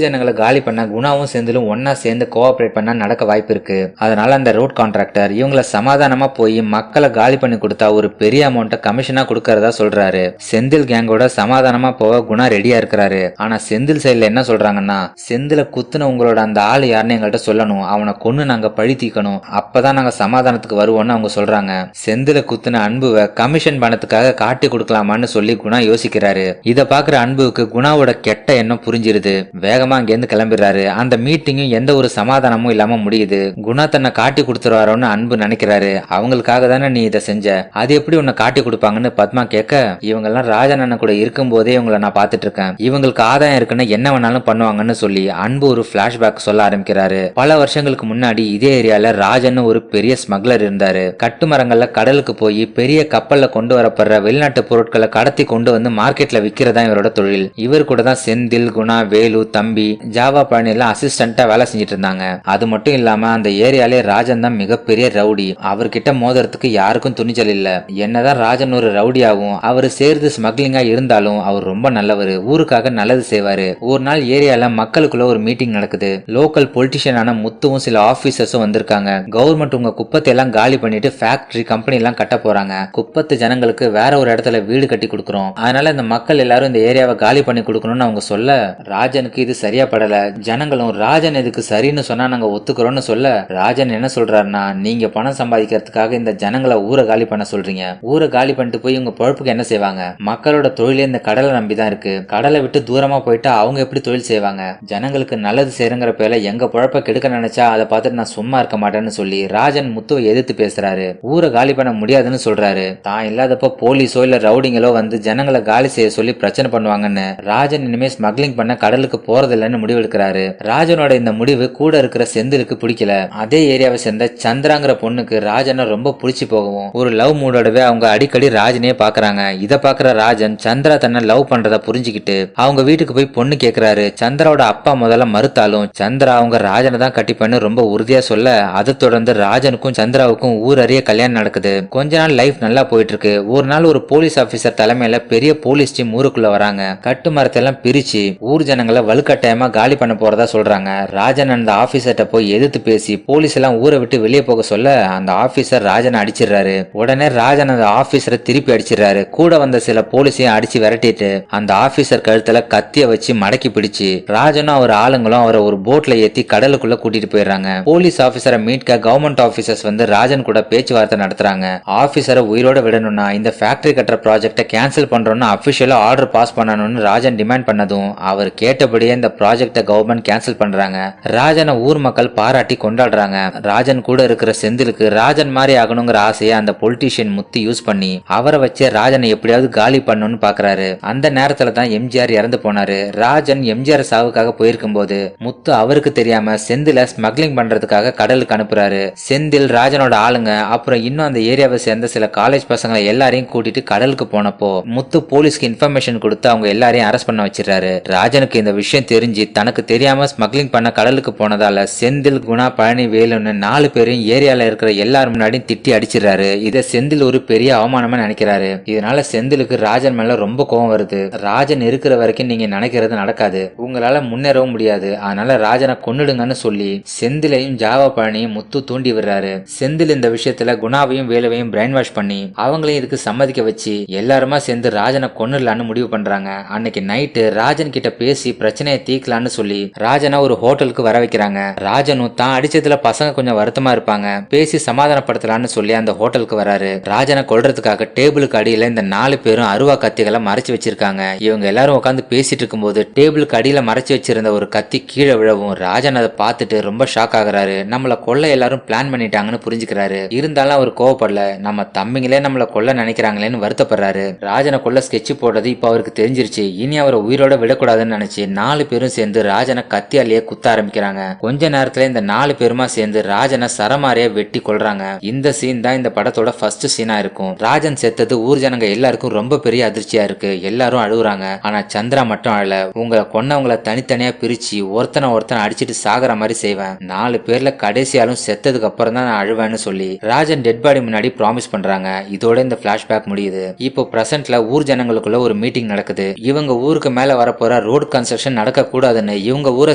ஜனங்களை காலி பண்ண குணாவும் செந்திலும் ஒன்னா சேர்ந்து கோஆபரேட் பண்ணா நடக்க வாய்ப்பு இருக்கு. அதனால அந்த ரோட் கான்ட்ராக்டர் இவங்களை சமாதானமா போய் மக்களை காலி பண்ணி கொடுத்தா ஒரு பெரிய அமௌண்ட்டை கமிஷனா கொடுக்கறதா சொல்றாரு. செந்தில் கேங்கோட சமாதானமா போக குணா ரெடியா இருக்கிறாரு. ஆனா செந்தில் சைடுல என்ன சொல்றாங்கன்னா, செந்தில குத்துன உங்களோட அந்த ஆளு யாருன்னு எங்கள்கிட்ட சொல்லணும், அவனை கொன்னு நாங்க பழி தீக்கணும், அப்பதான் நாங்க சமாதானத்துக்கு வருவோம்னு அவங்க சொல்றாங்க. செந்தில குத்துன அன்புவை கமிஷன் பணத்துக்காக காட்டி கொடுக்கலாமான்னு சொல்லி குணா யோசிக்கிறாரு. இத பாக்குற அன்புக்கு குணாவோட கெட்ட எண்ணம் புரிஞ்சிருது. வேகமா அங்கிருந்து கிளம்பிடுறாரு. அந்த மீட்டிங்கும் எந்த ஒரு சமாதானமும் இல்லாம முடியுது. குணா தன்னை காட்டி கொடுத்துருவாரோன்னு அன்பு நினைக்கிறாரு. அவங்களுக்காக தானே நீ இதை செஞ்ச, அது எப்படி உன்னை காட்டி கொடுப்பாங்கன்னு பத்மா கேட்க, இவங்க எல்லாம் ராஜன் அண்ணன் கூட இருக்கும் போதே இவங்களை நான் பாத்துட்டு இருக்கேன், இவங்களுக்கு ஆதாயம் இருக்குன்னு என்ன வேணாலும் பண்ணுவாங்கன்னு சொல்லி அன்பு ஒரு பிளாஷ்பேக் சொல்ல ஆரம்பிக்கிறாரு. பல வருஷங்களுக்கு முன்னாடி இதே ஏரியால ராஜன் ஒரு பெரிய ஸ்மக்லர் இருந்தாரு. கட்டுமரங்கள்ல கடலுக்கு போய் பெரிய கப்பல்ல கொண்டு வரப்படுற வெளிநாட்டு பொருட்களை கடத்தி கொண்டு வந்து மார்க்கெட்ல விக்கிறதா இவரோட தொழில். இவர் கூட தான் செந்தில், குணா, வேலு, தம்பி, ஜாவா, பழனி எல்லாம் அசிஸ்டண்டா வேலை செஞ்சிட்டு இருந்தாங்க. அது மட்டும் இல்லாம அந்த ஏரியாலே ராஜன் தான் மிகப்பெரிய ரவுடி. அவர்கிட்ட மோதுறதுக்கு யாருக்கும் துணிச்சல் இல்ல. என்னதான் ராஜன் ஒரு ரவுடியாவும் அவரு சேர்ந்து ஸ்மக்லிங்கா இருந்தாலும் அவர் ரொம்ப நல்லவர், ஊருக்காக நல்லது செய்வாரு. ஒரு நாள் ஏரியால மக்களுக்குள்ள ஒரு மீட்டிங் நடக்குது. லோக்கல் பொலிட்டிஷியனான முத்துவும் சில ஆபீசர்ஸும் வந்திருக்காங்க. கவர்மெண்ட் உங்க குப்பத்தை எல்லாம் காலி பண்ணிட்டு ஃபேக்டரி, கம்பெனி எல்லாம் கட்ட போறாங்க. குப்பத்து ஜனங்களுக்கு வேற ஒரு இடத்துல வீடு கட்டி கொடுக்கறோம். அதனால இந்த மக்கள் எல்லாரும் இந்த ஏரியாவை காலி பண்ணி கொடுக்கணும்னு அவங்க சொல்ல, ராஜனுக்கு இது சரியா படல. ஜனங்களும் ராஜன் இதுக்கு சரின்னு சொன்னா நாங்க ஒத்துக்கிறோம்னு சொல்ல, ராஜன் என்ன சொல்றாருன்னா, நீங்க பணம் சம்பாதிக்கிறதுக்காக இந்த ஜனங்களை ஊரை காலி பண்ண சொல்றீங்க. ஊரை காலி பண்ணிட்டு போய் உங்க பொழப்புக்கு என்ன செய்வாங்க? மக்களோட தொழிலே இந்த கடலை நம்பிதான் இருக்கு. கடலை விட்டு தூரமா போயிட்டா அவங்க எப்படி தொழில் செய்வாங்க? ஜனங்களுக்கு நல்லது செய்யறங்கிற பேர்ல எங்க பொழப்ப கெடுக்க நினைச்சா அதை பார்த்துட்டு நான் சும்மா இருக்க மாட்டேன்னு சொல்லி ராஜன் முத்துவை எதிர்த்து பேசுறாரு. ஊரை காலி பண்ண முடியாதுன்னு சொல்றாரு. தான் இல்லாதப்ப போலீஸோ இல்ல ரவுடிங்களோ வந்து ஜனங்களை காலி செய்ய சொல்லி பிரச்சனை பண்ணுவாங்கன்னு ராஜன் இனிமே ஸ்மக்லிங் பண்ண கடலுக்கு போறதில்லைன்னு முடிவெடுக்கிறாரு. ராஜனோட இந்த முடிவு கூட இருக்கிற செந்திலுக்கு பிடிக்கல. அதே ஏரியாவை சேர்ந்த சந்திராங்கிற பொண்ணுக்கு ராஜனை ரொம்ப பிடிச்சி போகவும் ஒரு லவ் மூடோடவே அவங்க அடிக்கடி ராஜனே பாக்குறாங்க. இத பாக்குற ராஜன் சந்திரா தன்னை லவ் பண்றத புரிஞ்சுக்கிட்டு அவங்க வீட்டுக்கு போய் பொண்ணு கேக்குறாரு. சந்திராவோட அப்பா முதல்ல மறுத்தாலும் சந்திரா அவங்க ராஜனை தான் கட்டிப்பன்னு ரொம்ப உறுதியா சொல்ல, அதை தொடர்ந்து ராஜனுக்கும் சந்திராவுக்கும் ஊர் அறிய கல்யாணம் நடக்குது. கொஞ்ச நாள் லைஃப் நல்லா போயிட்டு இருக்கு. ஒரு நாள் ஒரு போலீஸ் ஆபீசர் தலைமையில பெரிய போலீஸ் டீம் ஊருக்குள்ள வராங்க. கட்டு மரத்தை எல்லாம் பிரிச்சு ஊர் ஜனங்களை வலுக்கட்டாயமா காலி பண்ண போறதா சொல்றாங்க. ராஜன் அந்த ஆபீசர்ட்ட போய் எதிர்த்து பேசி போலீஸ் எல்லாம் ஊரை விட்டு வெளியே போக சொல்ல, அந்த ஆபீசர் ராஜனை அடிச்சிடுறாரு. உடனே ராஜன் அந்த ஆபீசரை திருப்பி அடிச்சிடுறாரு. கூட வந்த சில போலீஸையும் அடிச்சு விரட்டிட்டு அந்த ஆபீசர் கழுத்துல கத்திய வச்சு மடக்கி பிடிச்சு ராஜனும் அவர் ஆளுங்களும் அவரை ஒரு போட்ல ஏத்தி கடலுக்குள்ள கூட்டிட்டு போயிடுறாங்க. போலீஸ் ஆபீசரை மீட்க கவர்மெண்ட் ஆபீசர்ஸ் வந்து ராஜன் கூட பேச்சுவார்த்தை நடத்துறாங்க. ஆபீசரை உயிரோட விடணும்னா இந்த ஃபேக்டரி கட்டுற ப்ராஜெக்ட கேன்சல் பண்றோம்னு அபிஷியலா ஆர்டர் பாஸ் பண்ணணும்னு ராஜன் டிமாண்ட் பண்ணதும் அவர் கேட்டபடியே இந்த ப்ராஜெக்ட கவர்மெண்ட் கேன்சல் பண்றாங்க. ராஜனை ஊர் மக்கள் பாராட்டி கொண்டாடுறாங்க. ராஜன் கூட இருக்கிற செந்திலுக்கு ராஜன் மாதிரி ஆகணுங்கிற ஆசையை அந்த பொலிட்டீஷியன் முத்து யூஸ் பண்ணி அவரை வச்சு ராஜனை எப்படியாவது காலி பண்ணணும்னு பாக்குறாரு. அந்த நேரத்துல தான் எம்ஜிஆர் இறந்து போனாரு. ராஜன் எம்ஜிஆர் சாவுக்காக போயிருக்கும் போது முத்து அவருக்கு தெரியாம செந்தில ஸ்மக்லிங் பண்றதுக்காக கடலுக்கு அனுப்புறாரு. செந்தில், ராஜனோட ஆளுங்க, அப்புறம் இன்னும் அந்த ஏரியாவை சேர்ந்த சில காலேஜ் பசங்களை எல்லாரையும் கூட்டிட்டு கடலுக்கு போனப்போ முத்து போலீஸ்க்கு இன்ஃபர்மேஷன் கொடுத்து அவங்க எல்லாரையும் அரெஸ்ட் பண்ண வச்சிடறாரு. ராஜனுக்கு இந்த விஷயம் தெரிஞ்சு தனக்கு தெரியாம ஸ்மக்லிங் பண்ண கடலுக்கு போனதால செந்தில், குணா, பழனி, வேலுன்னு 4 பேரையும் ஏரியால இருக்கிற எல்லாரும் முன்னாடியும் திட்டி அடிச்சிடறாரு. இதை செந்தில் ஒரு பெரிய அவமானமா நினைக்கிறாரு. இதனால செந்திலுக்கு ராஜன் மேல ரொம்ப கோவம் வருது. ராஜன் இருக்கிற வரைக்கும் நீங்க நினைக்கிறது நடக்காது, உங்களால முன்னேறவும் முடியாது, அதனால ராஜனை கொன்னுடுங்கன்னு சொல்லி செந்திலையும் ஜாவா, பழனியும் முத்து தூண்டி விடுறாரு. செந்தில் இந்த விஷயத்துல குணாவையும் வேலுவையும் பிரைன் வாஷ் பண்ணி அவங்களையும் இதுக்கு சம்மதிக்க வச்சு எல்லாருமா சேர்ந்து ராஜனை கொன்னுடலான்னு முடிவு பண்றாங்க. அன்னைக்கு நைட்டு ராஜன் கிட்ட பேசி பிரச்சனையை தீர்க்கலான்னு சொல்லி ராஜனை ஒரு ஹோட்டலுக்கு வர வைக்கிறாங்க. ராஜனும் தான் அடிச்சதுல பசங்க கொஞ்சம் வருத்தமா இருப்பாங்க, பேசி சமாதானப்படுத்தலான்னு சொல்லி அந்த ஹோட்டலுக்கு வராரு. ராஜனை கொல்றதுக்காக டேபிளுக்கு அடியில இந்த 4 பேரும் அருவா கத்திகளை மறைச்சு வச்சிருக்காங்க. இவங்க எல்லாரும் உட்காந்து பேசிட்டு இருக்கும்போது டேபிளுக்கு அடியில மறைச்சு வச்சிருந்த ஒரு கத்தி கீழே விழவும் ராஜன் அதை பார்த்துட்டு ரொம்ப ஷாக் ஆகுறாரு. நம்மள கொல்ல எல்லாரும் பிளான் பண்ணிட்டாங்கன்னு புரிஞ்சுக்கிறாரு. இருந்தாலும் அவர் கோவப்படல. நம்ம தம்பிங்களே நம்மள கொல்ல நினைக்கிறாங்களேன்னு வருத்தப்படுறாரு. ராஜனை கொல்ல ஸ்கெட்ச் போடுறது இப்ப அவருக்கு தெரிஞ்சிருச்சு. இனி அவரை உயிரோட விடக்கூடாதுன்னு நினைச்சு 4 பேரும் சேர்ந்து ராஜனை கத்தியாலேயே குத்த ஆரம்பிக்கிறாங்க. கொஞ்ச நேரத்துல இந்த 4 பேருமா சேர்ந்து ராஜனை சரமாரியா வெட்டி கொல்றாங்க. இந்த சீன் தான் இந்த படத்தோட ஃபர்ஸ்ட் சீனா இருக்கும். ராஜன் செத்தது ஊர் ஜனங்க எல்லாருக்கும் ரொம்ப பெரிய அதிர்ச்சியா இருக்கு. எல்லாரும் அழுகுறாங்க. ஆனா சந்திரா மட்டும் அழல. உங்களை கொன்னவங்களை தனித்தனியா பிரிச்சு ஒருத்தனை அடிச்சிட்டு சாகர மாதிரி செய்வேன். 4 பேர்ல கடைசியாலும் செத்ததுக்கு அப்புறம் தான் நான் அழுவேன்னு சொல்லி ராஜன் டெட் பாடி முன்னாடி ப்ராமிஸ் பண்றாங்க. இதோட இந்த பிளாஷ்பேக் முடியுது. இப்போ பிரசன்ட்ல ஊர் ஜனங்களுக்குள்ள ஒரு மீட்டிங் நடக்குது. இவங்க ஊருக்கு மேல வரப்போற ரோடு கன்ஸ்ட்ரக்ஷன் நடக்க கூடாதுன்னு இவங்க ஊரை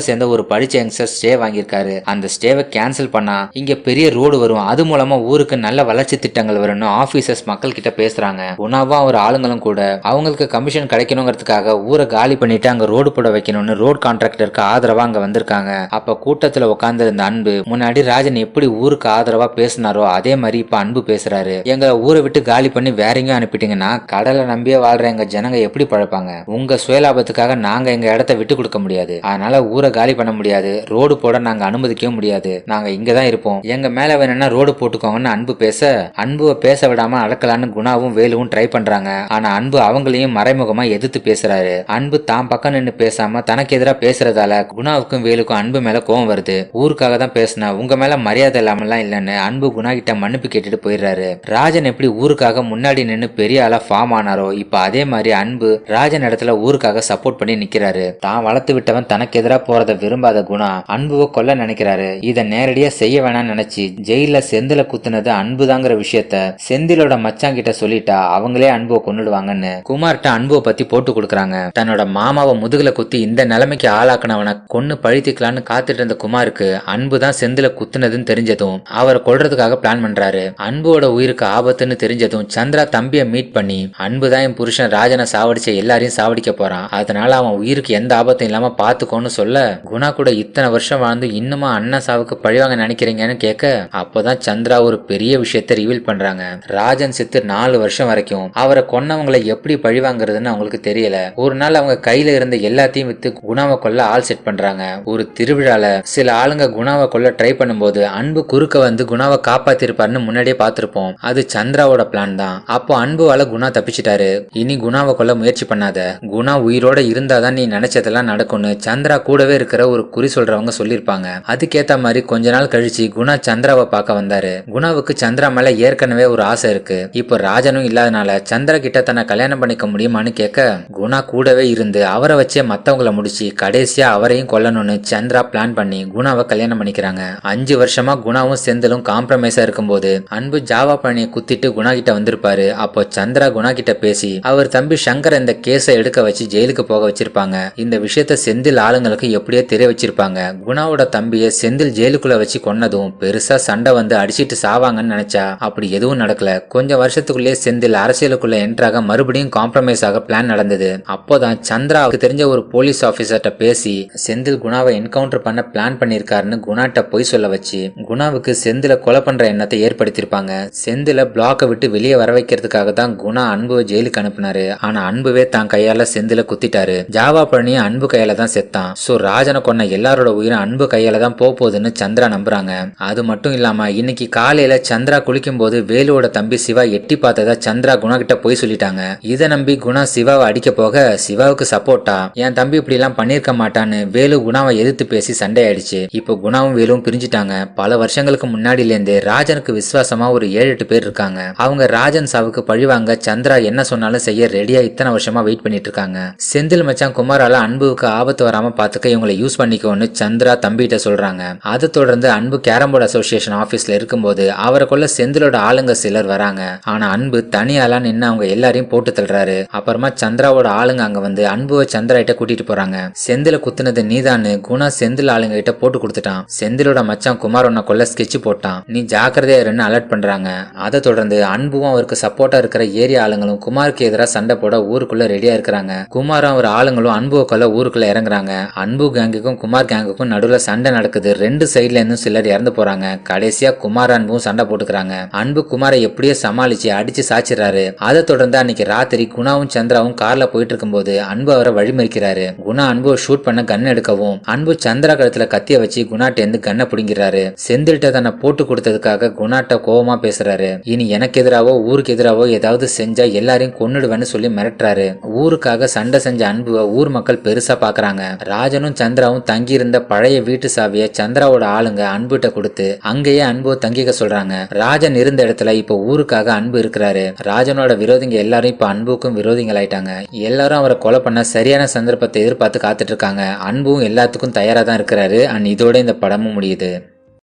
சேர்ந்த ஒரு படிச்ச யங்ஸ்டர் ஸ்டே வாங்கியிருக்காரு. அந்த ஸ்டேவை கேன்சல் பண்ணா இங்க பெரிய ரோடு வரும், அது மூலமா ஊருக்கு நல்ல வளர்ச்சி திட்டங்கள் வரும்னு ஆபீசர்ஸ் மக்கள் கிட்ட பேசுறாங்க. குணாவும் அவர் ஆளுங்களும் கூட அவங்களுக்கு கமிஷன் கிடைக்கணுங்கிறதுக்காக ஊரை காலி பண்ணிட்டு அங்க ரோடு போட வைக்கணும்னு ரோட் கான்ட்ராக்டருக்கு ஆதரவா அங்க வந்திருக்காங்க. அப்ப கூட்டத்துல உட்கார்ந்து இருந்த அன்பு முன்னாடி ராஜன் எப்படி ஊருக்கு ஆதரவா பேசினாரோ அதே மாதிரி இப்ப அன்பு பேசுறாரு. எங்க ஊரை விட்டு காலி பண்ணி வேற எங்கேயும் அனுப்பிட்டீங்கன்னா கடலை நம்பியே வாழ்ற எங்க ஜனங்க எப்படி பழப்பாங்க? உங்க சுயலாபத்துக்காக நாங்க எங்க இடத்த விட்டு கொடுக்க முடியாது. அதனால ஊரை காலி பண்ண முடியாது, ரோடு போட நாங்க அனுமதிக்கவும் முடியாது. நாங்க இங்கதான் இருப்போம், எங்க மேல வேணும்னா ரோடு போட்டுக்கோங்கன்னு அன்பு பேச, அன்புவை பேச விடாம அடக்கலான்னு குணாவும் வேலுவும் ட்ரை பண்றாங்க. ஆனா அன்பு அவங்களையும் மறைமுகமா எதிர்த்து பேசுறாரு. அன்பு தான் பக்கம் நின்று பேசாம தனக்கு எதிராக பேசுறதால குணாவுக்கும் வேலுக்கும் அன்பு மேல கோவம் வருது. ஊருக்காக தான் பேசின, உங்க மேல மரியாதை இல்லாமலாம் இல்லன்னு அன்பு குணா கிட்ட மன்னிப்பு கேட்டுட்டு போயிடுறாரு. ராஜன் எப்படி ஊருக்காக முன்னாடி நின்று பெரிய ஆளா ஃபார்ம் ஆனாரோ இப்ப அதே மாதிரி அன்பு ராஜன் இடத்துல ஊருக்காக சப்போர்ட் பண்ணி நிக்கிறாரு. தான் வளர்த்து விட்டவன் தனக்கு எதிராக போறத விரும்பாத குணா அன்புவை கொல்ல நினைக்கிறாரு. இத நேரடியா செய்ய வேணாம்னு நினைச்சு ஜெயில செந்தில குத்துனது அன்புதாங்கிற விஷயத்த செந்திலோட மச்சான் கிட்ட சொல்லிட்டா அவங்களே அன்புவை கொன்னுடுவாங்கன்னு குமார்ட்ட அன்புவை பத்தி போட்டு கொடுக்குறாங்க. தன்னோட மாமாவை முதுகுல குத்தி இந்த நிலைமைக்கு ஆளாக்குனவனை கொன்னு பழித்துக்கலான்னு காத்துட்டு இருந்த குமாருக்கு அன்பு தான் செந்தில குத்துனதுன்னு தெரிஞ்சதும் அவரை கொல்றதுக்காக பிளான் பண்றாரு. அன்புவோட உயிருக்கு ஆபத்துன்னு தெரிஞ்சதும் சந்திரா தம்பியை மீட் பண்ணி அன்பு தான் என் புருஷன் ராஜனை சாவடிச்ச எல்லாரையும் சாவடிக்க போறான், அதனால அவன் உயிருக்கு எந்த ஆபத்தும் இல்லாம பாத்துக்கோன்னு சொல்ல, குணா கூட இத்தனை வருஷம் வாழ்ந்து இன்னுமா அண்ணன் சாவுக்கு பழிவாங்க நினைக்கிறீங்கன்னு கேட்க, அப்போதான் சந்திரா ஒரு பெரிய விஷயத்த ரிவீல் பண்றாங்க. ராஜன் செத்து 4 வருஷம் வரைக்கும் அவரை கொன்னவங்களை எப்படி பழிவாங்கிறதுன்னு அவங்களுக்கு தெரியல. ஒரு நாள் அவங்க கையில இருந்த எல்லாத்தையும் வித்து குணாவை கொல்ல ஆள் செட் பண்றாங்க. ஒரு திருவிழால சில ஆளுங்க குணாவை கொல்ல ட்ரை பண்ணும்போது அன்பு குறுக்க வந்து குணாவை காப்பாத்திருப்பாருன்னு முன்னாடியே பார்த்திருப்போம். அது சந்திராவோட பிளான் தான். அப்போ அன்புவால குணா தப்பிச்சிட்டாரு. இனி குணாவை கொல்ல முயற்சி பண்ணாத, குணா உயிரோட இருந்தாதான் நீ நினைச்சதெல்லாம் நடக்கும்னு சந்திரா கூடவே இருக்கிற ஒரு குறி சொல்றவங்க சொல்லிருப்பாங்க. அதுக்கேத்த மாதிரி கொஞ்ச நாள் கழிச்சு குணா சந்திராவை பார்க்க வந்தாரு. குணாவுக்கு சந்திரா மேல ஏற்கனவே ஒரு ஆசை இருக்கு. இப்போ ராஜனும் இல்லாதனால சந்திரா கிட்ட தன்னை கல்யாணம் பண்ணிக்க முடியுமான்னு கேட்க, குணா கூடவே இருந்து அவரை வச்சே மத்தவங்களை முடிச்சு கடைசியா அவரையும் கொல்லணும்னு சந்திரா பிளான் பண்ணி குணாவை கல்யாணம் பண்ணிக்கிறாங்க. 5 வருஷமா குணாவும் செந்திலும் காம்ப்ரமைஸா இருக்கும்போது அன்பு ஜாவா பழனியை குத்திட்டு குணா கிட்ட வந்திருப்பாரு. அப்போ சந்திரா குணா கிட்ட பேசி அவர் தம்பி சங்கர் இந்த கேஸை எடுக்க வச்சு ஜெயிலுக்கு போக வச்சிருப்பாங்க. இந்த விஷயத்த செந்தில் ஆளுங்களுக்கு எப்படியோ தெரிய வச்சிருப்பாங்க. குணாவோட தம்பியை செந்தில் ஜெயிலுக்குள்ள வச்சு கொன்னதும் பெருசா சண்டை வந்து அடிச்சிட்டு சாவாங்கன்னு நினைச்சா அப்படி எதுவும் நடக்கல. கொஞ்சம் வருஷத்துக்குள்ளேயே செந்தில் அரசியலுக்குள்ள என்ட்ராக மறுபடியும் காம்ப்ரமைஸ் ஆக பிளான் நடந்தது. அப்போதான் சந்திரா அவருக்கு தெரிஞ்ச ஒரு போலீஸ் ஆபீசர்ட்ட பேசி செந்தில் குணாவை என்கவுண்டர் பண்ண பிளான் பண்ணிருக்காருன்னு குணாட்ட போய் சொல்ல வச்சு குணாவுக்கு செந்தில கொலை பண்ற எண்ணத்தை ஏற்படுத்திருப்பாங்க. செந்தில பிளாக்கை விட்டு வெளியே வர வைக்கிறதுக்காக தான் குணா அன்புவை ஜெயிலுக்கு அனுப்புனாரு. ஆனா அன்புவே தான் கையால செந்தில குத்திட்டாரு. ஜாவா பழனியும் அன்பு கையால தான் செத்தான். சோ ராஜனை கொன்ன எல்லாரோட உயிரும் அன்பு கையால தான் போகுதுன்னு சந்திரா நம்புறாங்க. அது மட்டும் இல்லாம இன்னைக்கு காலையில சந்திரா குளிக்கும் போது வேலுவோட தம்பி சிவா எட்டி பார்த்ததா சந்திரா குணா கிட்ட போய் சொல்லிட்டாங்க. இதை நம்பி குணா சிவாவை அடிக்க போக சிவாவுக்கு சப்போர்ட்டா என் தம்பி இப்படி எல்லாம் பண்ணிருக்க மாட்டான்னு வேலு குணாவை எதிர்த்து பேசி சண்டை ஆயிடுச்சு. இப்போ குணாவும் வேலுவும் பிரிஞ்சுட்டாங்க. பல வருஷங்களுக்கு முன்னாடில இருந்தே ராஜனுக்கு விசுவாசமா ஒரு 7-8 பேர் இருக்காங்க. அவங்க ராஜன் சாவுக்கு பழிவாங்க சந்திரா என்ன சொன்னாலும் செய்ய ரெடியா இத்தனை வருஷமா வெயிட் பண்ணிட்டு இருக்காங்க. செந்தில் மச்சான் குமாரால அன்புக்கு ஆபத்து வராம பாத்துக்க இவங்களை யூஸ் பண்ணிக்கோன்னு சந்திரா தம்பிகிட்ட சொல்றாங்க. அதை தொடர்ந்து அன்பு கேரம் போர்டு அசோசியேஷன் ஆபீஸ்ல இருக்கும்போது அவரை கொள்ள செந்திலோட ஆளுங்க சிலர் வராங்க. ஆனா அன்பு தனியாலா நின்று அவங்க எல்லாரையும் போட்டு தள்ளுறாரு. அப்புறமா சந்திராவோட ஆளுங்க அங்க வந்து அன்புவை சந்திரா கிட்ட கூட்டிட்டு போறாங்க. செந்தில குத்துனது நீதான்னு குணா செந்தில் ஆளுங்க கிட்ட போட்டு கொடுத்துட்டான். செந்திலோட மச்சான் குமார் உன்னை கொல்ல ஸ்கெட்ச் போட்டான், நீ ஜாக்கிரதையா இருன்னு அலர்ட் பண்றாங்க. அதை தொடர்ந்து அன்புவும் அவருக்கு சப்போர்ட்டா இருக்கிற ஏரியா ஆளுங்களும் குமாருக்கு எதிராக சண்டை போட ஊருக்குள்ள ரெடியா இருக்கிறாங்க. குமாரும் அவர் ஆளுங்களும் அன்புவை கொல்ல ஊருக்குள்ள இறங்குறாங்க. அன்பு கேங்குக்கும் குமார் கேங்குக்கும் நடுவுல சண்டை நடக்குது. 2 சைட்ல இருந்தும் சிலர் இறந்து போறாங்க. கடைசியா குமார் அன்பும் சண்டை போட்டுக்கிறாங்க. அன்பு குமாரை எப்படியோ சமாளிச்சு அடிச்சு சாச்சிடுறாரு. அதை தொடர்ந்து அன்னைக்கு ராத்திரி குணாவும் சந்திராவும் கார்ல போயிட்டு இருக்கும்போது அன்பு அவரை வழிமறிக்கிறாரு. குணா அன்புவை ஷூட் பண்ண கன் எடுக்கவும் அன்பு சந்திரா கழுத்துல கத்திய வச்சு குணாட்ட இருந்து கண்ணை பிடிங்கிறாரு. செந்தில்கிட்ட தன்னை போட்டு கொடுத்ததுக்காக குணாட்ட கோவமா பேசுறாரு. இனி எனக்கு எதிராவோ ஊருக்கு எதிராவோ ஏதாவது செஞ்சா எல்லாரையும் கொன்னுடுவேன்னு சொல்லி மிரட்டுறாரு. ஊருக்காக சண்டை செஞ்ச அன்புவை ஊர் மக்கள் பெருசா பாக்குறாங்க. ராஜனும் சந்திராவும் தங்கி இருந்த பழைய வீட்டு சாவிய சந்திராவோட ஆளுங்க அன்புகிட்ட கொடுத்து அங்கேயே அன்புவை தங்கிக்க சொல்றாங்க. ராஜன் இருந்த இடத்துல இப்ப ஊருக்காக அன்பு இருக்கிறாரு. ராஜனோட விரோதிங்க எல்லாரும் இப்ப அன்புக்கும் விரோதிகள் ஆயிட்டாங்க. எல்லாரும் அவரை கொலை பண்ண சரியான சந்தர்ப்பத்தை எதிர்பார்த்து காத்துட்டு இருக்காங்க. அன்பும் எல்லாத்துக்கும் தயாரா தான் இருக்கிறாரு. அண்ட் இதோட இந்த படமும் முடியுது.